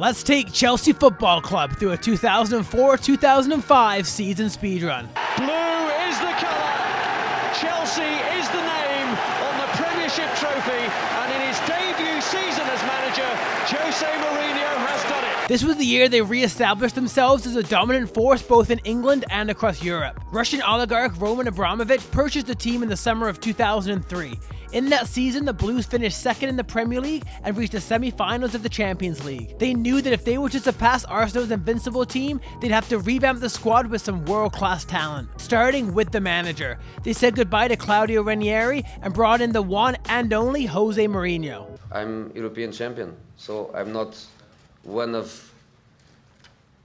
Let's take Chelsea Football Club through a 2004-2005 season speedrun. Blue is the colour, Chelsea is the name on the Premiership trophy, and in his debut season as manager, José Morinho has done it. This was the year they re-established themselves as a dominant force both in England and across Europe. Russian oligarch Roman Abramovich purchased the team in the summer of 2003. In that season, the Blues finished second in the Premier League and reached the semi-finals of the Champions League. They knew that if they were to surpass Arsenal's invincible team, they'd have to revamp the squad with some world-class talent. Starting with the manager, they said goodbye to Claudio Ranieri and brought in the one and only José Morinho. I'm European champion, so I'm not one of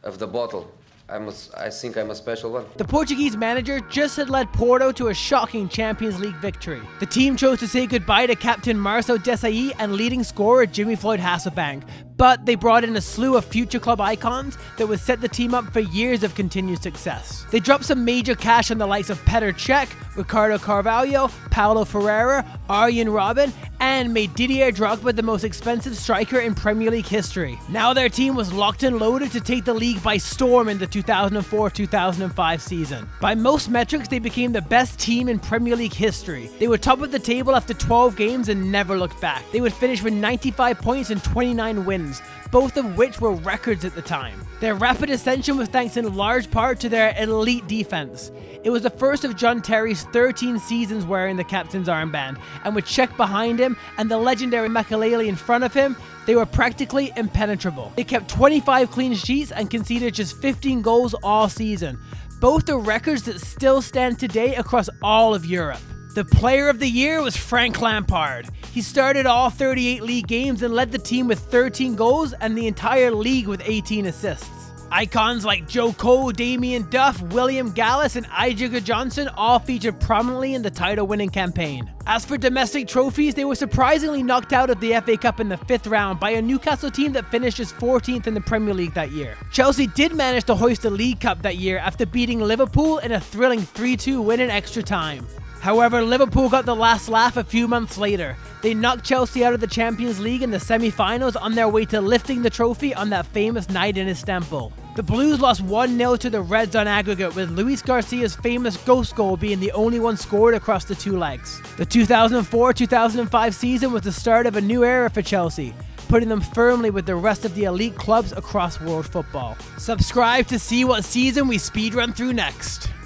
the bottle. I think I'm a special one. The Portuguese manager just had led Porto to a shocking Champions League victory. The team chose to say goodbye to captain Marcel Desailly and leading scorer Jimmy Floyd Hasselbank, but they brought in a slew of future club icons that would set the team up for years of continued success. They dropped some major cash on the likes of Petr Cech, Ricardo Carvalho, Paulo Ferreira, Arjen Robben, and made Didier Drogba the most expensive striker in Premier League history. Now their team was locked and loaded to take the league by storm in the 2004-2005 season. By most metrics, they became the best team in Premier League history. They were top of the table after 12 games and never looked back. They would finish with 95 points and 29 wins, both of which were records at the time. Their rapid ascension was thanks in large part to their elite defense. It was the first of John Terry's 13 seasons wearing the captain's armband, and with Cech behind him and the legendary Makelele in front of him, they were practically impenetrable. They kept 25 clean sheets and conceded just 15 goals all season. Both are records that still stand today across all of Europe. The player of the year was Frank Lampard. He started all 38 league games and led the team with 13 goals and the entire league with 18 assists. Icons like Joe Cole, Damien Duff, William Gallas, and Ijiga Johnson all featured prominently in the title-winning campaign. As for domestic trophies, they were surprisingly knocked out of the FA Cup in the 5th round by a Newcastle team that finished just 14th in the Premier League that year. Chelsea did manage to hoist the League Cup that year after beating Liverpool in a thrilling 3-2 win in extra time. However, Liverpool got the last laugh a few months later. They knocked Chelsea out of the Champions League in the semi-finals on their way to lifting the trophy on that famous night in Istanbul. The Blues lost 1-0 to the Reds on aggregate, with Luis Garcia's famous ghost goal being the only one scored across the two legs. The 2004-2005 season was the start of a new era for Chelsea, putting them firmly with the rest of the elite clubs across world football. Subscribe to see what season we speedrun through next.